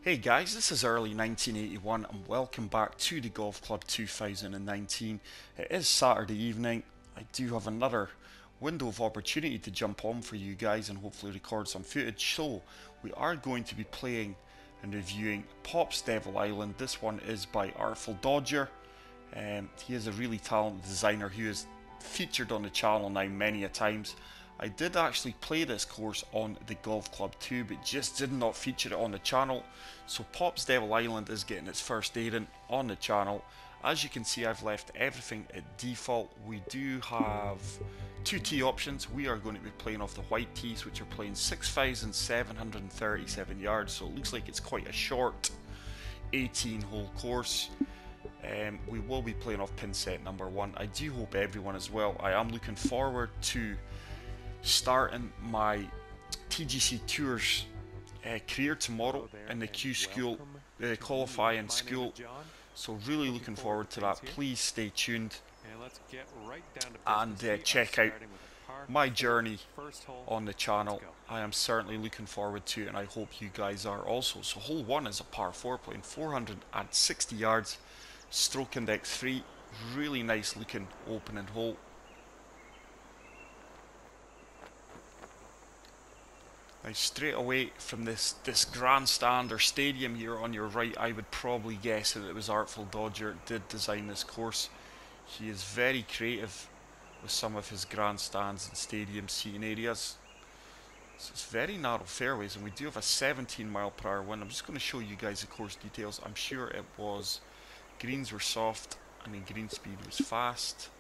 Hey guys, this is early 1981 and welcome back to the Golf Club 2019. It is Saturday evening. I do have another window of opportunity to jump on for you guys and hopefully record some footage. So we are going to be playing and reviewing Pop's Devil Island. This one is by Artful Dodger. He is a really talented designer who has featured on the channel now many a times. I did actually play this course on the Golf Club 2, but just did not feature it on the channel. So Pop's Devil Island is getting its first airing on the channel. As you can see, I've left everything at default. We do have two tee options. We are going to be playing off the white tees, which are playing 6,737 yards. So it looks like it's quite a short 18-hole course. We will be playing off pin set number 1. I do hope everyone is well. I am looking forward to starting my TGC Tours career tomorrow in the Q school, the qualifying school. So really looking forward to that. Please stay tuned and check out my journey on the channel. I am certainly looking forward to it, and I hope you guys are also. So hole 1 is a par 4 playing 460 yards, stroke index 3. Really nice looking opening hole. Now straight away from this grandstand or stadium here on your right, I would probably guess that it was Artful Dodger did design this course. He is very creative with some of his grandstands and stadium seating areas. So it's very narrow fairways, and we do have a 17 mph wind. I'm just going to show you guys the course details. I'm sure it was greens were soft and the green speed was fast.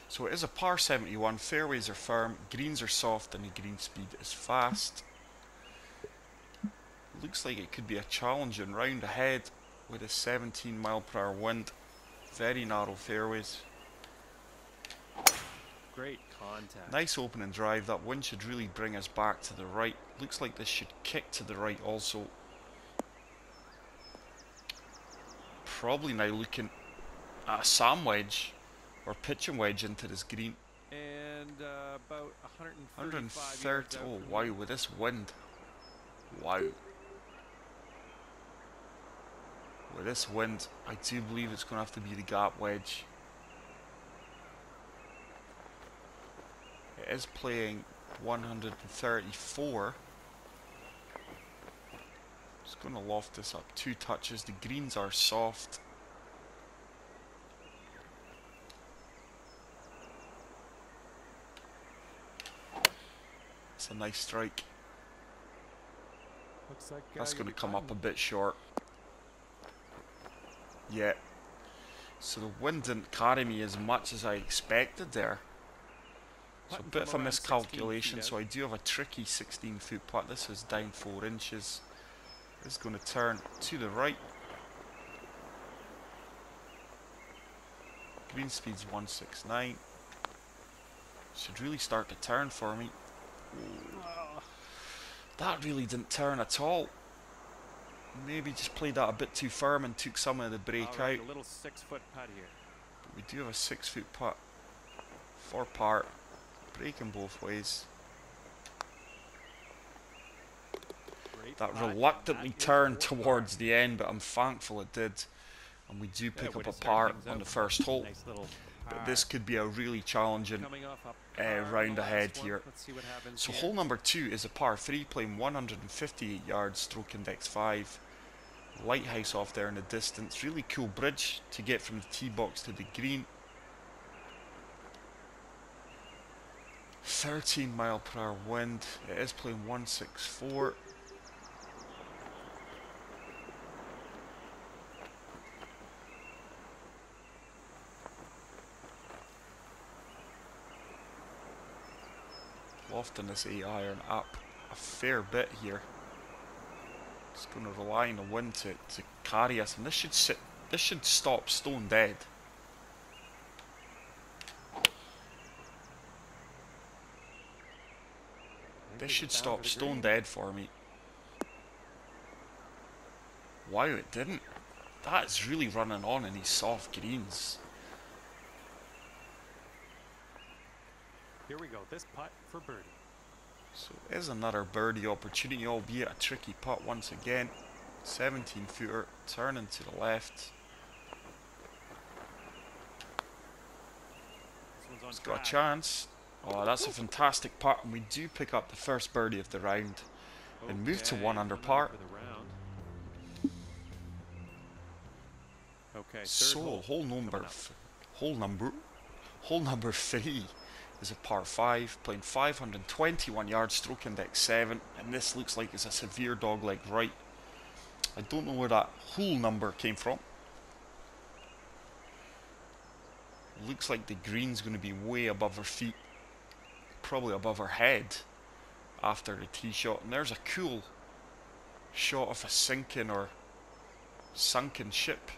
So it is a par 71, fairways are firm, greens are soft and the green speed is fast. Looks like it could be a challenging round ahead with a 17 mph wind. Very narrow fairways. Great contact. Nice opening drive. That wind should really bring us back to the right. Looks like this should kick to the right also. Probably now looking at a sand wedge or pitching wedge into this green. And about 130. Oh wow, with this wind. Wow. With this wind, I do believe it's going to have to be the gap wedge. It is playing 134. Just going to loft this up 2 touches. The greens are soft. It's a nice strike. Looks like that's going to come up a bit short. Yeah. So the wind didn't carry me as much as I expected there. So a bit of a miscalculation. So I do have a tricky 16-foot putt. This is down 4 inches. It's going to turn to the right. Green speed's 169. Should really start to turn for me. That really didn't turn at all. Maybe just played that a bit too firm and took some of the break out. A little 6-foot putt here. But we do have a 6-foot putt for par, breaking both ways. That reluctantly turned towards the end, but I'm thankful it did. And we do pick up a par on the first hole. But this could be a really challenging round ahead here. So hole number 2 is a par 3 playing 158 yards, stroke index 5. Lighthouse off there in the distance. Really cool bridge to get from the tee box to the green. 13 mph wind. It is playing 164. Lofting this 8-iron up a fair bit here. Just going to rely on the wind to carry us, and this should stop stone dead. This should stop stone dead for me. Wow, it didn't. That's really running on in these soft greens. Here we go. This putt for birdie. So it is another birdie opportunity, albeit a tricky putt once again. 17 footer, turning to the left. This one's on It's got a track. chance. Oh, that's a fantastic putt, and we do pick up the first birdie of the round and move to Okay, 1 under 1 par. for the round. Okay, third So hole. hole number 3 is a par 5, playing 521 yards, stroke index 7, and this looks like it's a severe dogleg right. I don't know where that hole number came from. Looks like the green's going to be way above her feet, probably above her head after the tee shot. And there's a cool shot of a sinking or sunken ship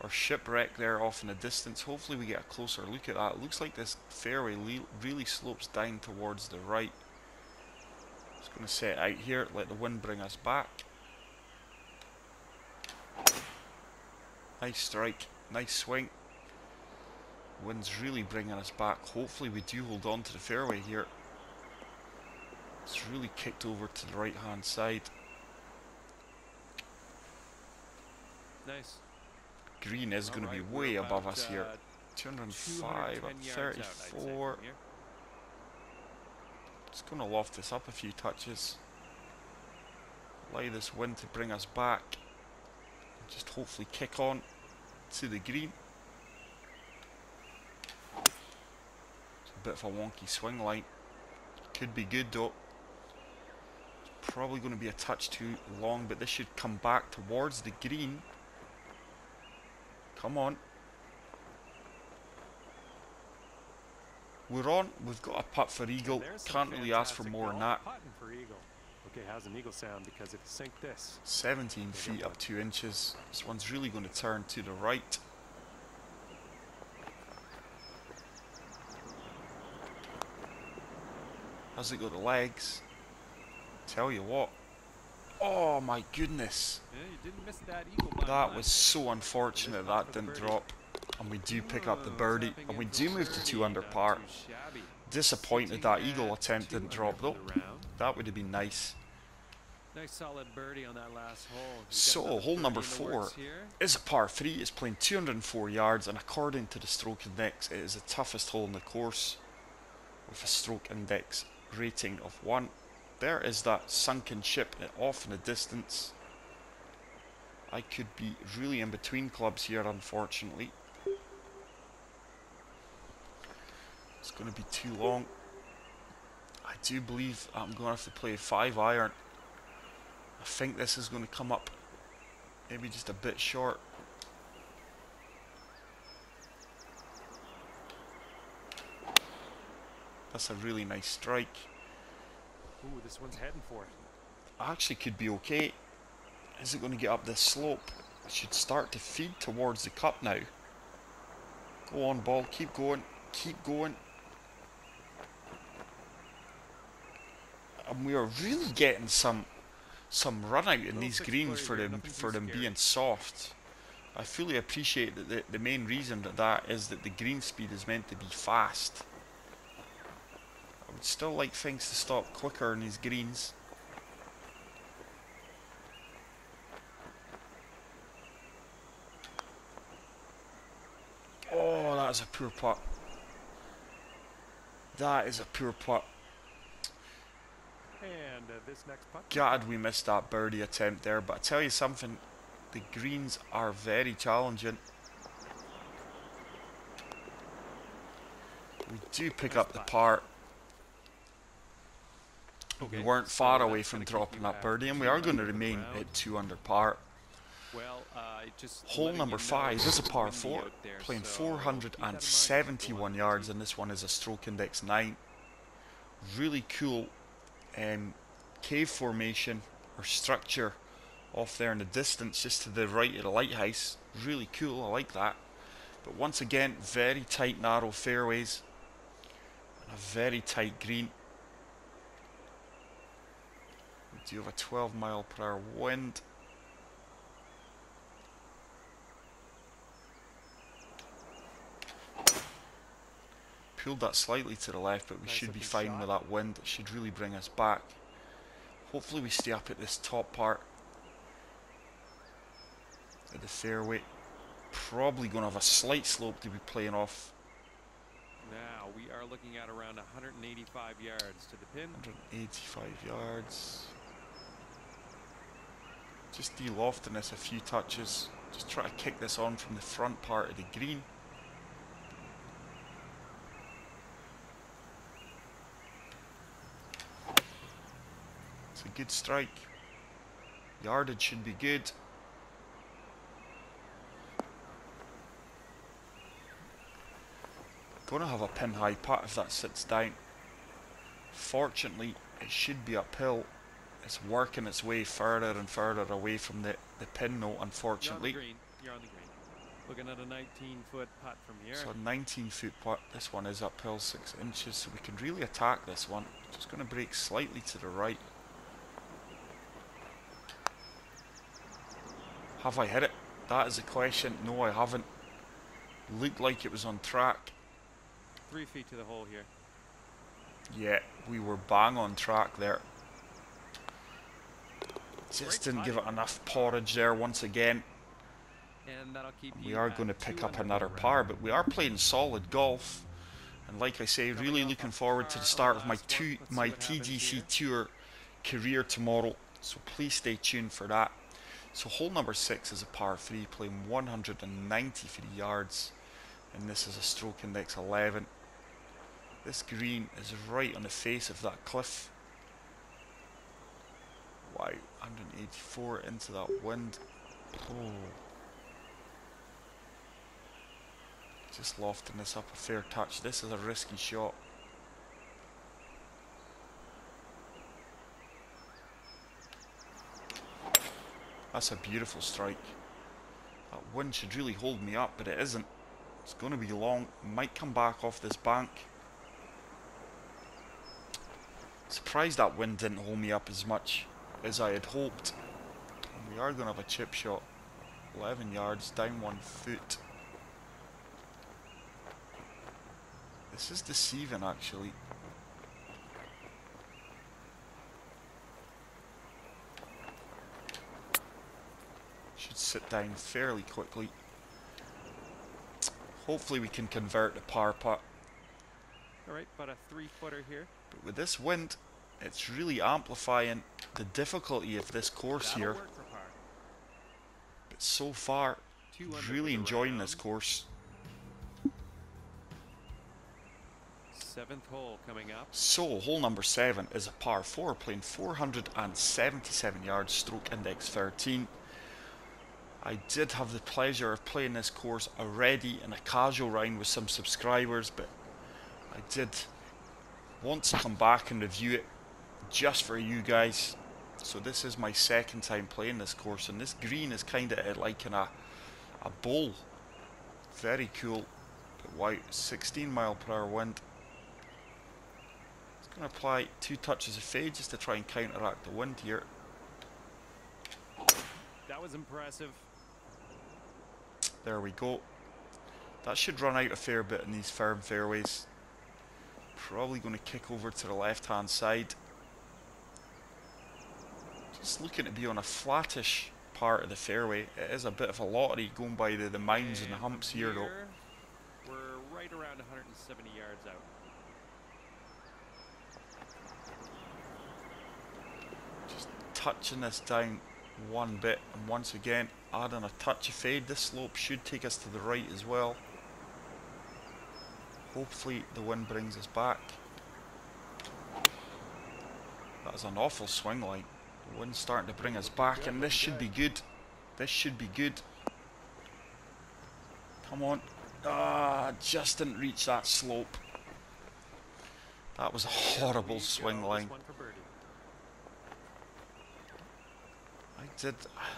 or shipwreck there off in the distance. Hopefully we get a closer look at that. It looks like this fairway really slopes down towards the right. Just going to set out here, let the wind bring us back. Nice strike, nice swing. Wind's really bringing us back. Hopefully we do hold on to the fairway here. It's really kicked over to the right hand side. Nice. Green is going to be Alright, way we're above about, us here. 205 210 at yards out, I'd say, 34. from here. Just going to loft this up a few touches. Allow this wind to bring us back. Just hopefully kick on to the green. It's a bit of a wonky swing line. Could be good though. It's probably going to be a touch too long, but this should come back towards the green. Come on. We're on. We've got a putt for eagle. There's some Can't really ask for fantastic more than golf that. putting for eagle. Okay, how's an eagle sound? Because if you sink this, 17 feet up 2 inches. This one's really going to turn to the right. Has it got the legs? Tell you what. Oh my goodness. yeah, you didn't miss that eagle by That much. was so unfortunate that didn't drop. And we do pick up the birdie. And we do move to 2 under par. Disappointed that eagle attempt didn't drop though. That would have been nice. Nice solid birdie on that last hole. We've got So another hole number birdie in the 4 works here. is a par 3. It's playing 204 yards, and according to the stroke index, it is the toughest hole in the course with a stroke index rating of 1. There is that sunken ship off in the distance. I could be really in between clubs here, unfortunately. It's going to be too long. I do believe I'm going to have to play a 5-iron. I think this is going to come up maybe just a bit short. That's a really nice strike. Ooh, this one's heading for it. Actually could be okay. Is it going to get up this slope? It should start to feed towards the cup now. Go on, ball, keep going, keep going. And we are really getting some run out in these greens for them being soft. I fully appreciate that the main reason that is that the green speed is meant to be fast. I would still like things to stop quicker in these greens. Oh, that is a poor putt. That is a poor putt. And this next putt. God, we missed that birdie attempt there, but I tell you something, the greens are very challenging. We do pick up the par. Okay, We weren't so far away that's from gonna keep dropping you that at birdie, and we 2 are going to under for the remain round. at 2 under par. Well, just Hole letting number you know 5 is a it's par windy 4, out there, playing so keep that in mind as you go 471 on. yards, and this one is a stroke index 9. Really cool cave formation or structure off there in the distance, just to the right of the lighthouse. Really cool, I like that. But once again, very tight, narrow fairways, and a very tight green. We do have a 12-mile-per-hour wind. Pulled that slightly to the left, but we Nice should be looking fine shot. with that wind. It should really bring us back. Hopefully we stay up at this top part of the fairway. Probably going to have a slight slope to be playing off. Now we are looking at around 185 yards to the pin. 185 yards. Just de-lofting this a few touches. Just try to kick this on from the front part of the green. It's a good strike. Yardage should be good. Gonna have a pin high putt if that sits down. Fortunately, it should be uphill. It's working its way further and further away from the pin note, unfortunately. You're on the green. Looking at a 19-foot putt from here. So a 19-foot putt. This one is uphill 6 inches, so we can really attack this one. Just going to break slightly to the right. Have I hit it? That is the question. No, I haven't. Looked like it was on track. 3 feet to the hole here. Yeah, we were bang on track there. Just didn't give it enough porridge there once again. And that'll keep We are going to pick up another par, but we are playing solid golf. And like I say, really looking forward to the start of my TGC Tour career tomorrow. So please stay tuned for that. So hole number 6 is a par 3, playing 193 yards. And this is a stroke index 11. This green is right on the face of that cliff. Wow, 184 into that wind. Oh. Just lofting this up a fair touch. This is a risky shot. That's a beautiful strike. That wind should really hold me up, but it isn't. It's going to be long. Might come back off this bank. Surprised that wind didn't hold me up as much as I had hoped. And we are going to have a chip shot. 11 yards, down 1 foot. This is deceiving, actually. Should sit down fairly quickly. Hopefully we can convert the par putt. Alright, about a 3-footer here. But with this wind, it's really amplifying the difficulty of this course That'll here. work for par. But so far, 2 under really for the enjoying round. this course. 7th hole coming up. So, hole number 7 is a par 4, playing 477 yards, stroke index 13. I did have the pleasure of playing this course already in a casual round with some subscribers, but I did want to come back and review it just for you guys. So this is my second time playing this course, and this green is kind of like in a bowl. Very cool. But wow, 16 mile per hour wind. It's going to apply 2 touches of fade just to try and counteract the wind here. That was impressive. There we go. That should run out a fair bit in these firm fairways. Probably going to kick over to the left hand side. Just looking to be on a flattish part of the fairway. It is a bit of a lottery going by the mounds and the humps here though. We're right around 170 yards out. Just touching this down one bit, and once again adding a touch of fade. This slope should take us to the right as well. Hopefully the wind brings us back. That is an awful swing line. The wind's starting to bring us back, and this should be good. This should be good. Come on. Ah, just didn't reach that slope. That was a horrible swing line.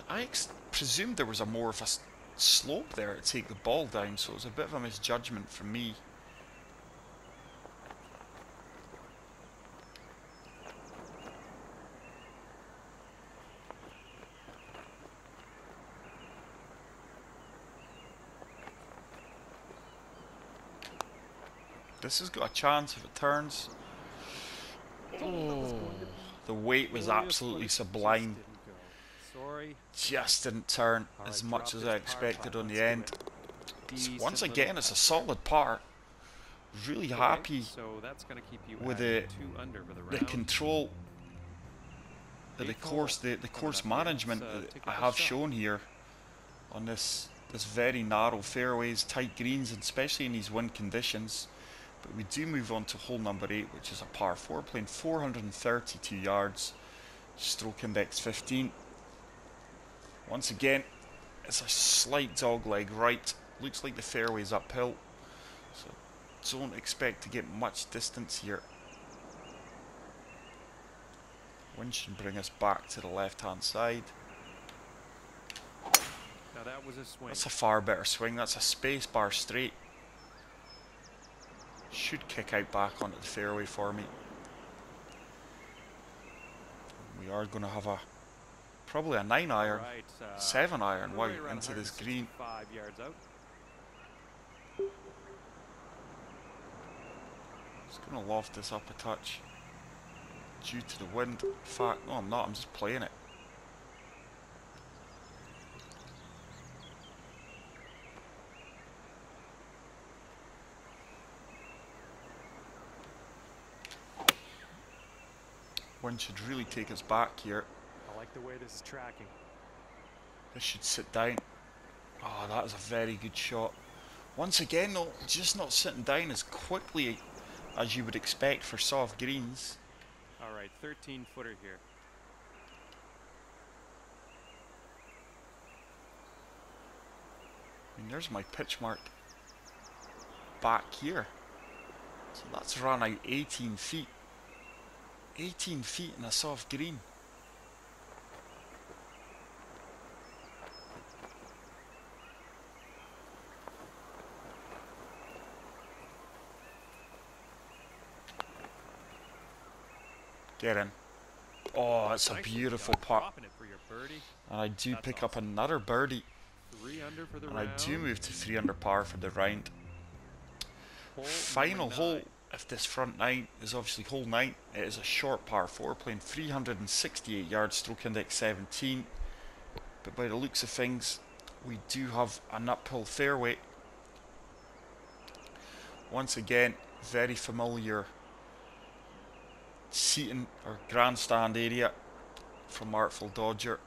I presumed there was a more of a slope there to take the ball down, so it was a bit of a misjudgment from me. This has got a chance if it turns. Oh, The weight was absolutely sublime. Just didn't turn as much as I expected on the end. So once again, it's a solid par. Really happy with the control, the course management that I have shown here on this very narrow fairways, tight greens, and especially in these wind conditions. But we do move on to hole number 8, which is a par 4, playing 432 yards, stroke index 15. Once again, it's a slight dogleg right. Looks like the fairway's uphill, so don't expect to get much distance here. Wind should bring us back to the left hand side. Now that was a swing. That's a far better swing. That's a space bar straight. Should kick out back onto the fairway for me. We are going to have probably a 9 iron, 7 iron, wow, into this green. 5 yards out. Just going to loft this up a touch due to the wind. In fact, no, I'm not. I'm just playing it. Wind should really take us back here. I like the way this is tracking. This should sit down. Oh, that is a very good shot. Once again, though, just not sitting down as quickly as you would expect for soft greens. Alright, 13 footer here. I mean, there's my pitch mark back here. So that's run out 18 feet. 18 feet in a soft green. Get in. Oh, it's a beautiful putt. And I do pick up another birdie. 3 under for the and round. I do move to 3 under par for the round. Final hole of this front 9 is obviously hole 9. It is a short par 4, playing 368 yards, stroke index 17. But by the looks of things, we do have an uphill fairway. Once again, very familiar seating or grandstand area from Artful Dodger.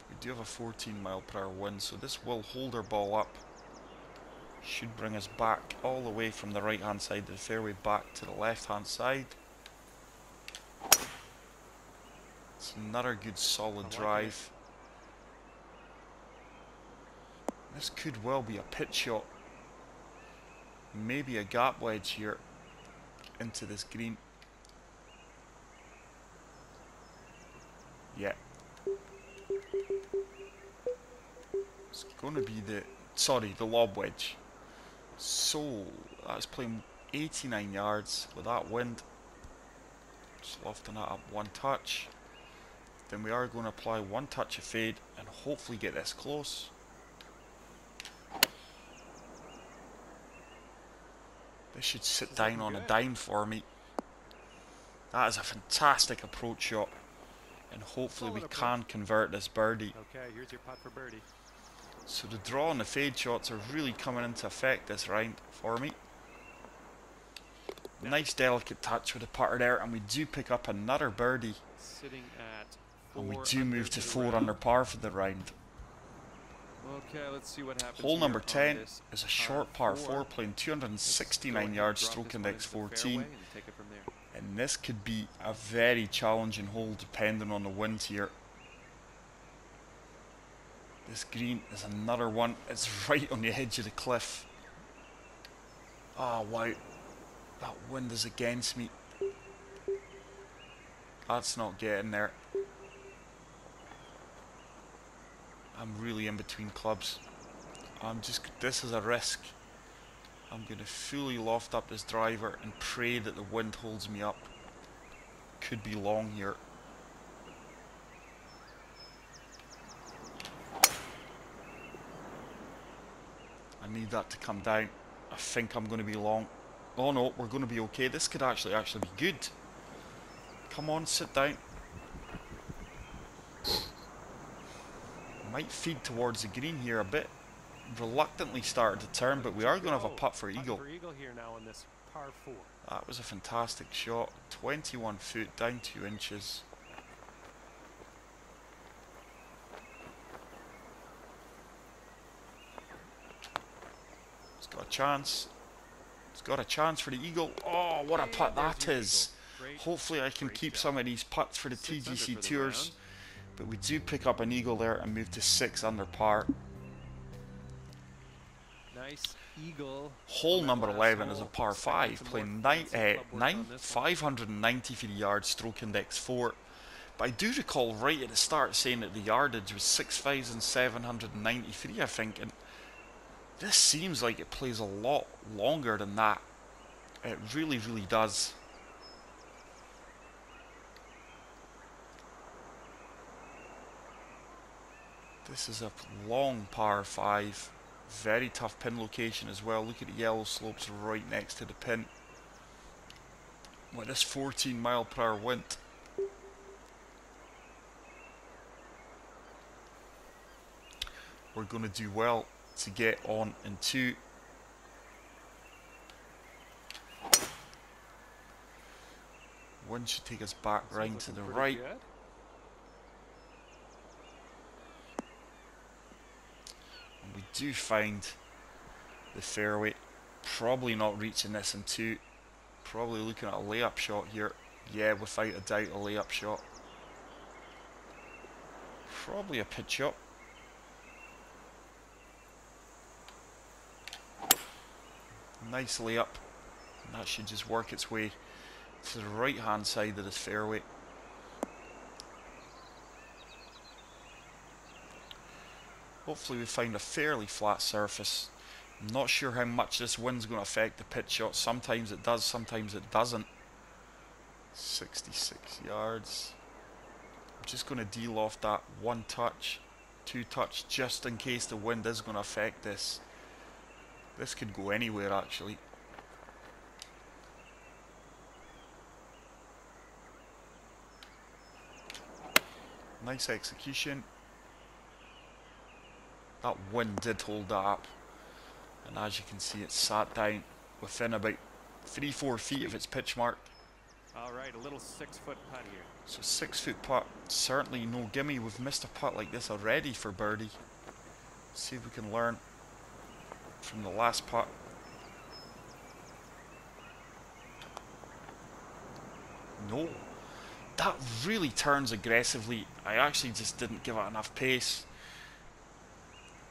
We do have a 14 mile per hour wind, so this will hold our ball up. Should bring us back all the way from the right hand side of the fairway back to the left hand side. It's another good solid drive. This could well be a pitch shot. Maybe a gap wedge here into this green. Yeah. It's going to be the lob wedge. So that's playing 89 yards with that wind. Just lofting that up one touch. Then we are going to apply one touch of fade and hopefully get this close. This should sit down on a dime for me. That is a fantastic approach shot. And hopefully we can convert this birdie. Okay, here's your putt for birdie. So the draw and the fade shots are really coming into effect this round for me. Nice delicate touch with the putter there, and we do pick up another birdie. Sitting at And we do move to 4 under par for the round. Okay, let's see what happens. Hole number 10 is a short par 4, playing 269 yards, stroke index 14. And this could be a very challenging hole depending on the wind here. This green is another one. It's right on the edge of the cliff. Oh wow, that wind is against me. That's not getting there. I'm really in between clubs. This is a risk. I'm going to fully loft up this driver and pray that the wind holds me up. Could be long here. I need that to come down. I think I'm going to be long. Oh no, we're going to be okay. This could actually be good. Come on, sit down. Might feed towards the green here a bit. Reluctantly started to turn, but we are going to have a putt for eagle. Here now on this par 4. That was a fantastic shot. 21 foot, down 2 inches. It's got a chance. It's got a chance for the eagle. Oh, what a putt that is. Hopefully I can keep some of these putts for the TGC Tours. But we do pick up an eagle there and move to 6 under par. Nice eagle. Hole number 11 is a par 5, playing 590 yards, stroke index 4. But I do recall right at the start saying that the yardage was 6,793, I think, and this seems like it plays a lot longer than that. It really, really does. This is a long par 5. Very tough pin location as well. Look at the yellow slopes right next to the pin. With this 14 mile per hour wind. We're going to do well to get on in 2. Wind should take us back round to the right. Good. We do find the fairway. Probably not reaching this in 2. Probably looking at a layup shot here. Yeah, without a doubt, a layup shot. Probably a pitch up. Nice layup. And that should just work its way to the right hand side of this fairway. Hopefully we find a fairly flat surface. I'm not sure how much this wind's going to affect the pitch shot. Sometimes it does, sometimes it doesn't. 66 yards. I'm just going to de-loft that 1 touch, 2 touch, just in case the wind is going to affect this. This could go anywhere actually. Nice execution. That wind did hold that up, and as you can see it sat down within about 3-4 feet of its pitch mark. Alright, a little 6-foot putt here. So 6 foot putt, certainly no gimme. We've missed a putt like this already for birdie. See if we can learn from the last putt. No, that really turns aggressively. I actually just didn't give it enough pace.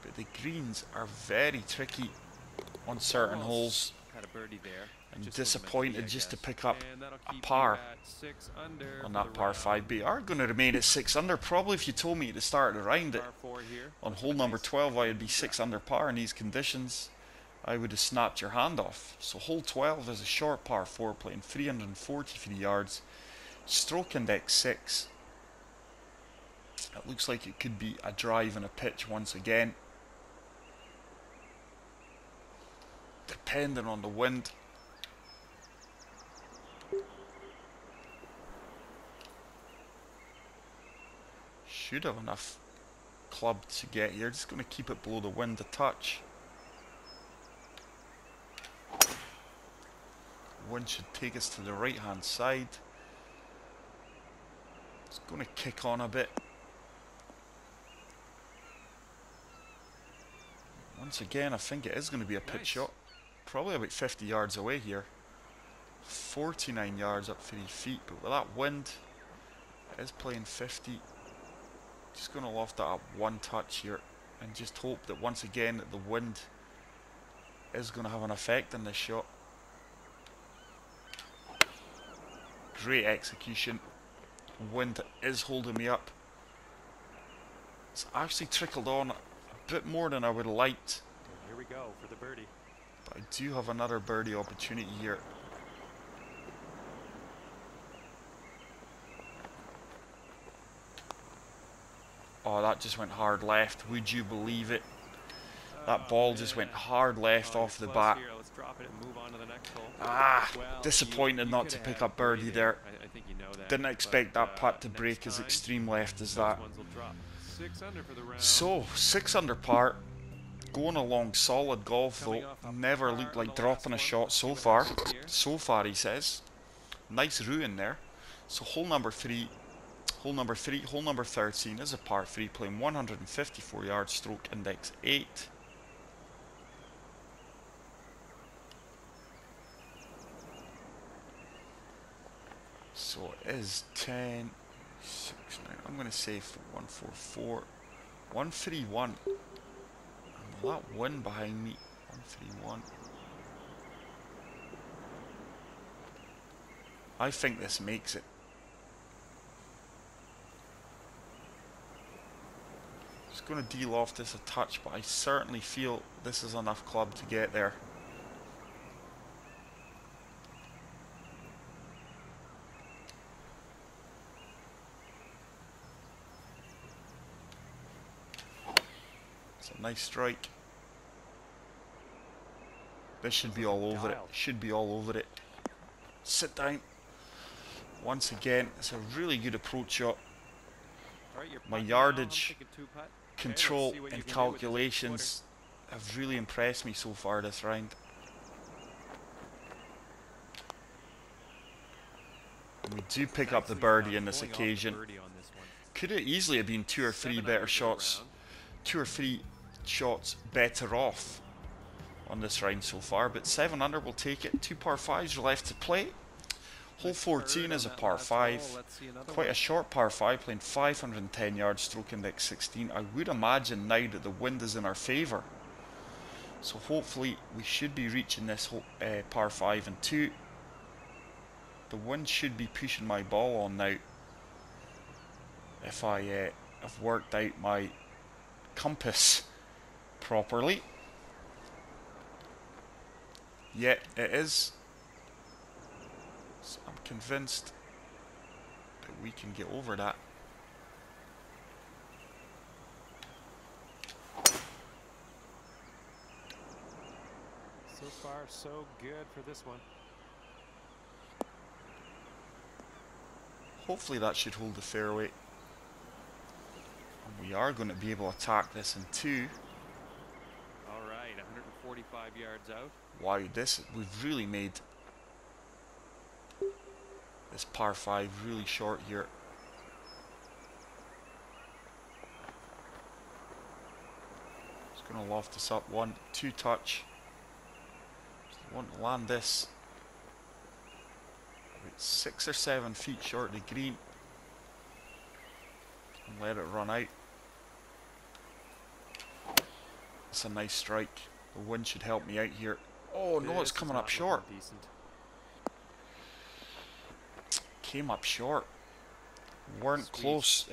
But the greens are very tricky on certain holes. Had a birdie there. I'm Just disappointed just to pick up and that'll a keep par you at 6 under on for that the par round. 5. But you are going to remain at 6 under. Probably if you told me at the start of the round that Par 4 here. on hole number 12 I would be 6 under par in these conditions, I would have snapped your hand off. So hole 12 is a short par 4 playing 343 yards. Stroke index 6. It looks like it could be a drive and a pitch once again. Depending on the wind. Should have enough club to get here. Just going to keep it below the wind a touch. Wind should take us to the right hand side. It's going to kick on a bit. Once again, I think it is going to be a pitch shot. Probably about 50 yards away here. 49 yards up 3 feet, but with that wind, it is playing 50. Just going to loft that up 1 touch here and just hope that once again that the wind is going to have an effect on this shot. Great execution. Wind is holding me up. It's actually trickled on a bit more than I would have liked. And here we go for the birdie. But I do have another birdie opportunity here. Oh, that just went hard left. Would you believe it? That ball just went hard left off the bat. Here. Let's drop it and move on to the next hole. Ah, Well, disappointed you not could to have pick had up birdie three there. I think you know that. Didn't expect that putt to next break as time, extreme left as those that. ones will drop. 6 under for the round. So, 6 under par. Going along solid golf though. Never looked like dropping a shot so far. So far, he says. Nice ruin there. So hole number 13 is a par 3, playing 154 yards, stroke index 8. So it is 10, 6, 9. I'm going to say 144, 131. And will that win behind me? 131. I think this makes it. Just going to de-loft this a touch, but I certainly feel this is enough club to get there. It's a nice strike. This should be all over it. Should be all over it. Sit down. Once again, it's a really good approach shot. My yardage, control and calculations have really impressed me so far this round. And we do pick up the birdie in this occasion. Could it easily have been 2 or 3 better shots, 2 or 3 shots better off on this round so far, but 7 under will take it. 2 par 5s are left to play. Hole 14 is a par 5, quite a short par 5, playing 510 yards, stroke index 16. I would imagine now that the wind is in our favour, so hopefully we should be reaching this par 5 and 2. The wind should be pushing my ball on now if I have worked out my compass properly. Yeah, it is. So I'm convinced that we can get over that. So far, so good for this one. Hopefully that should hold the fairway. And we are going to be able to attack this in 2. All right, 145 yards out. Wow, we've really made this par 5 really short here. Just going to loft this up 1, 2 touch. Just want to land this about 6 or 7 feet short of the green and let it run out. It's a nice strike. The wind should help me out here. Oh no, it's coming up short. Came up short. Weren't close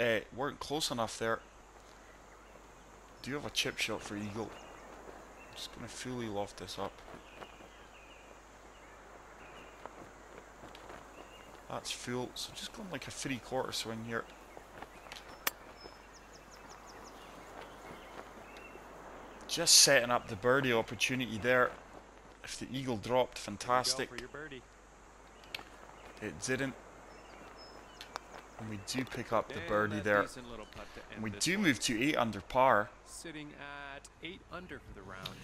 enough there. Do you have a chip shot for eagle? I'm just gonna fully loft this up. That's full, so just going like a 3/4 swing here. Just setting up the birdie opportunity there. If the eagle dropped, fantastic. It didn't. And we do pick up the birdie there. And we do move to 8 under par. Sitting at 8 under for the round.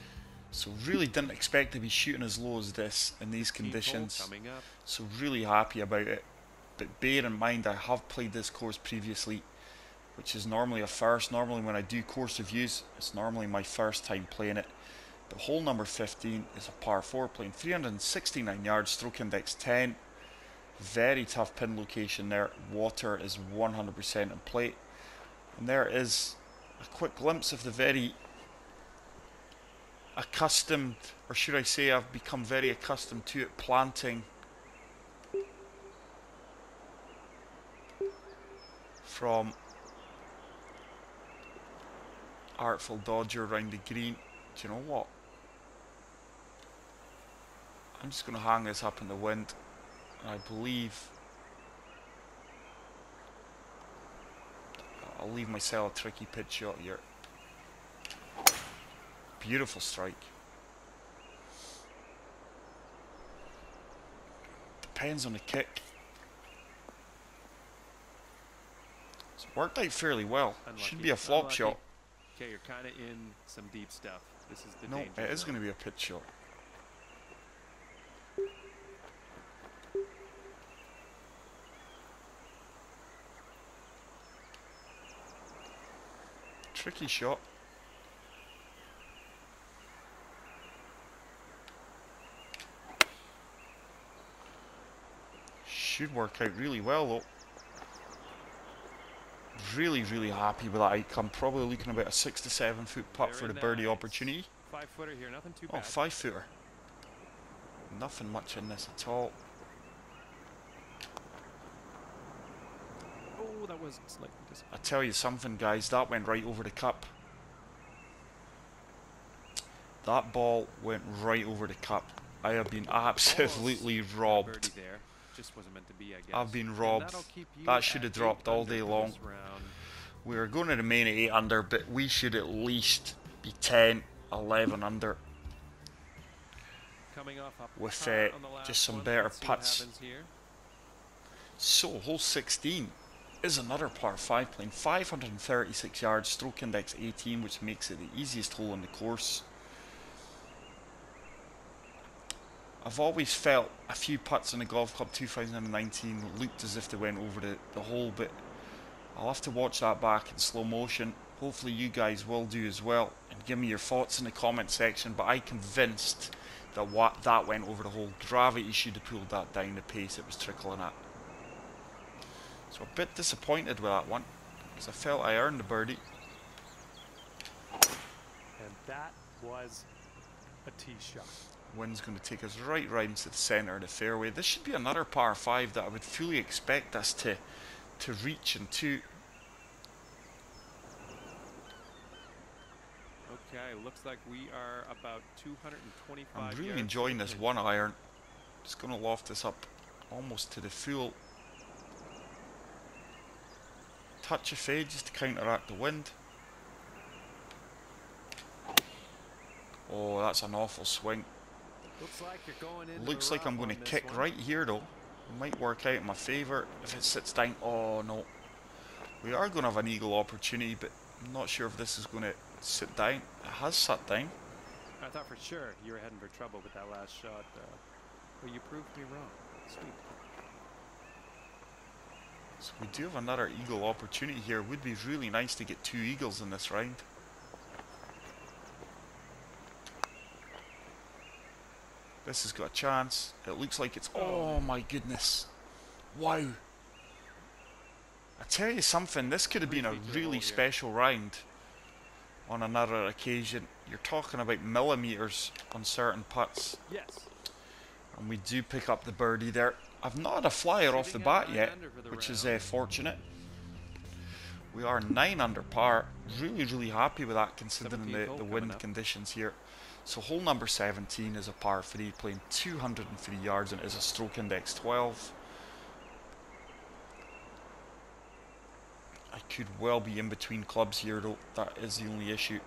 So really didn't expect to be shooting as low as this in these conditions. So really happy about it. But bear in mind, I have played this course previously, which is normally a first. Normally when I do course reviews, it's normally my first time playing it. But hole number 15 is a par 4, playing 369 yards, stroke index 10. Very tough pin location there. Water is 100% in play. And there is a quick glimpse of the very accustomed, or should I say I've become very accustomed to it, planting from Artful Dodger around the green. Do you know what? I'm just going to hang this up in the wind. And I believe I'll leave myself a tricky pitch shot here. Beautiful strike. Depends on the kick. It's Worked out fairly well. Unlucky. Should be a flop Unlucky. shot. Okay, you're kind of in some deep stuff. This is the No, danger it is zone. going to be a pitch shot. Tricky shot. Should work out really well though. Really, really happy with that outcome. Probably looking about a 6 to 7 foot putt for Very the birdie nice. opportunity. 5-footer here, nothing too Oh, bad. 5 footer. Nothing much in this at all. Oh, that was slightly I disappointing. tell you something, guys, that went right over the cup. That ball went right over the cup. I have been absolutely robbed. Birdie there. Just wasn't meant to be, I guess. I've been And robbed. that'll keep you That should have at dropped 8 all under day for long. this round. We were going to remain at 8 under, but we should at least be 10, 11 under Coming off a with par on the last just some one. better Let's see what putts. happens here. So, hole 16 is another par 5 playing 536 yards, stroke index 18, which makes it the easiest hole on the course. I've always felt a few putts in the Golf Club 2019 looked as if they went over the hole, but I'll have to watch that back in slow motion. Hopefully you guys will do as well, and give me your thoughts in the comment section. But I'm convinced that that went over the hole. Gravity should have pulled that down the pace it was trickling at. So a bit disappointed with that one, because I felt I earned the birdie. And that was a tee shot. Wind's going to take us right round to the centre of the fairway. This should be another par 5 that I would fully expect us to reach into. Okay, looks like we are about 225 I'm really yards enjoying this in. 1 iron. Just going to loft this up almost to the full. Touch of fade just to counteract the wind. Oh, that's an awful swing. Looks like you're going into Looks the like I'm rough going to on this kick one. right here though. It might work out in my favour if it sits down. Oh no. We are going to have an eagle opportunity, but I'm not sure if this is going to sit down. It has sat down. I thought for sure you were heading for trouble with that last shot, but you proved me wrong. Sweet. So we do have another eagle opportunity here. Would be really nice to get 2 eagles in this round. This has got a chance. It looks like it's... Oh my goodness. Wow. I tell you something, this could have been a 3 feet to the really hole here. special round on another occasion. You're talking about millimetres on certain putts. Yes. And we do pick up the birdie there. I've not had a flyer off the Sitting at bat 9 yet, under for the which is round. fortunate. We are 9 under par. Really, really happy with that considering 17th the hole coming wind up. conditions here. So hole number 17 is a par 3 playing 203 yards and it is a stroke index 12. I could well be in between clubs here though. That is the only issue.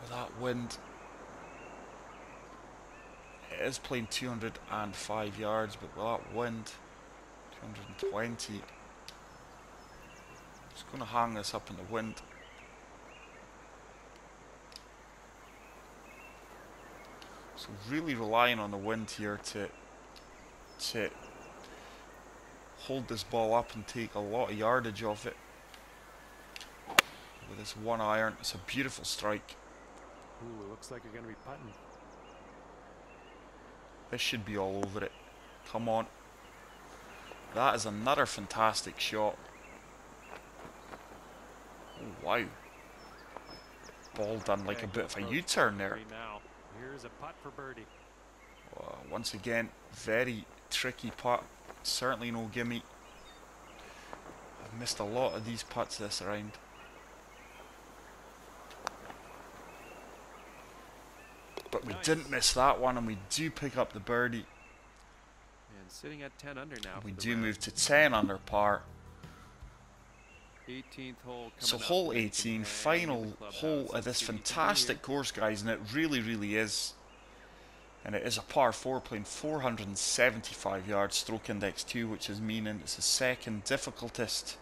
With that wind. It is playing 205 yards, but with that wind, 220. Just going to hang this up in the wind. So really relying on the wind here to hold this ball up and take a lot of yardage off it. With this 1 iron, it's a beautiful strike. Ooh, it looks like you're going to be putting. This should be all over it. Come on. That is another fantastic shot. Oh, wow. Ball done like Okay, a bit of a approach U-turn there. three now. Here's a putt for birdie. Once again, very tricky putt. Certainly no gimme. I've missed a lot of these putts this round. But we Nice. didn't miss that one, and we do pick up the birdie. And sitting at 10 under now. We for the do round. move to 10 under par. 18th hole coming So up. hole We can 18, hang final in the clubhouse hole and of this see what you can do fantastic here. course, guys, and it really, really is. And it is a par 4 playing 475 yards, stroke index 2, which is meaning it's the second difficultest.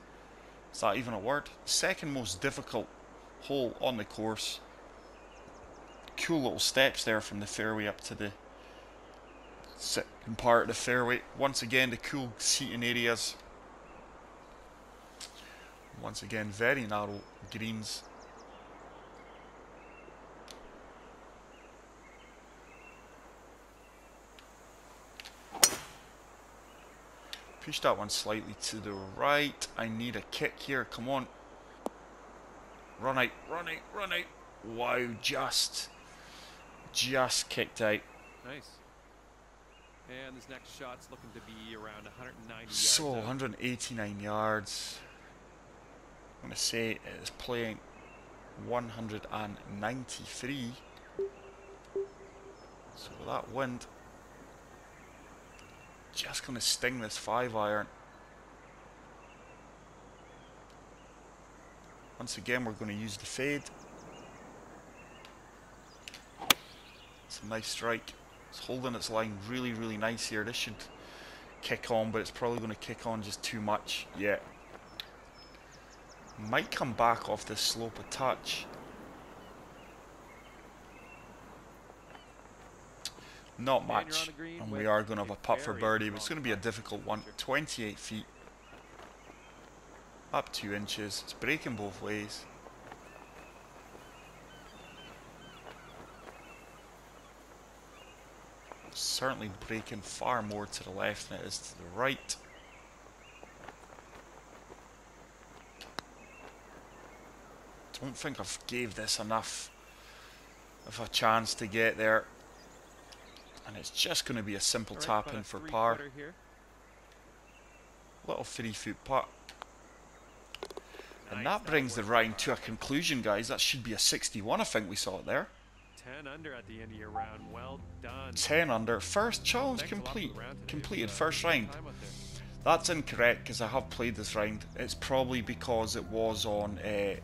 Is that even a word? Second most difficult hole on the course. Cool little steps there from the fairway up to the second part of the fairway. Once again, the cool seating areas. Once again, very narrow greens. Push that one slightly to the right. I need a kick here. Come on. Run out, run out, run out. Wow, just kicked out. Nice. And this next shot's looking to be around 190 yards. So, out. 189 yards. I'm going to say it is playing 193. So, with that wind, just going to sting this 5-iron. Once again, we're going to use the fade. It's a nice strike. It's holding its line really, really nice here. This should kick on, but it's probably going to kick on just too much. Yeah. Might come back off this slope a touch. Not much. And we are going to have a putt for birdie, but it's going to be a difficult one. 28 feet. Up 2 inches. It's breaking both ways. Certainly breaking far more to the left than it is to the right. Don't think I've gave this enough of a chance to get there. And it's just going to be a simple tap in for par. Little 3-foot putt. And that brings the round to a conclusion, guys. That should be a 61, I think we saw it there. 10 under at the end of your round. Well done. 10 under. First challenge completed. First round. That's incorrect because I have played this round. It's probably because it was on a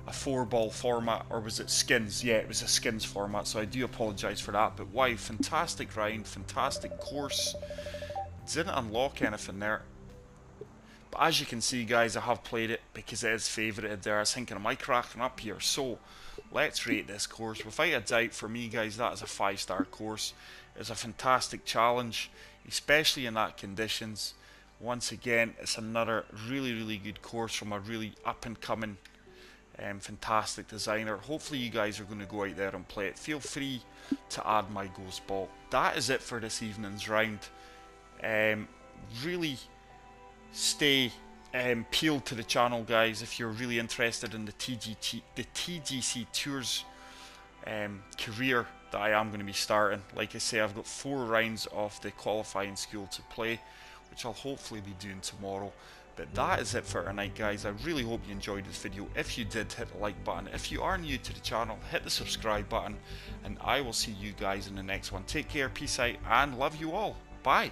4-ball format, or was it skins? Yeah, it was a skins format, so I do apologise for that. But wow, fantastic round, fantastic course. Didn't unlock anything there. But as you can see, guys, I have played it because it is favoured there. I was thinking, am I cracking up here? So, let's rate this course. Without a doubt, for me, guys, that is a 5-star course. It's a fantastic challenge, especially in that conditions. Once again, it's another really, really good course from a really up-and-coming fantastic designer. Hopefully you guys are going to go out there and play it. Feel free to add my ghost ball. That is it for this evening's round. Really stay peeled to the channel, guys, if you're really interested in the TGC Tours career that I am going to be starting. Like I say, I've got 4 rounds of the qualifying school to play, which I'll hopefully be doing tomorrow. But that is it for tonight, guys. I really hope you enjoyed this video. If you did, hit the like button. If you are new to the channel, hit the subscribe button. And I will see you guys in the next one. Take care, peace out, and love you all. Bye.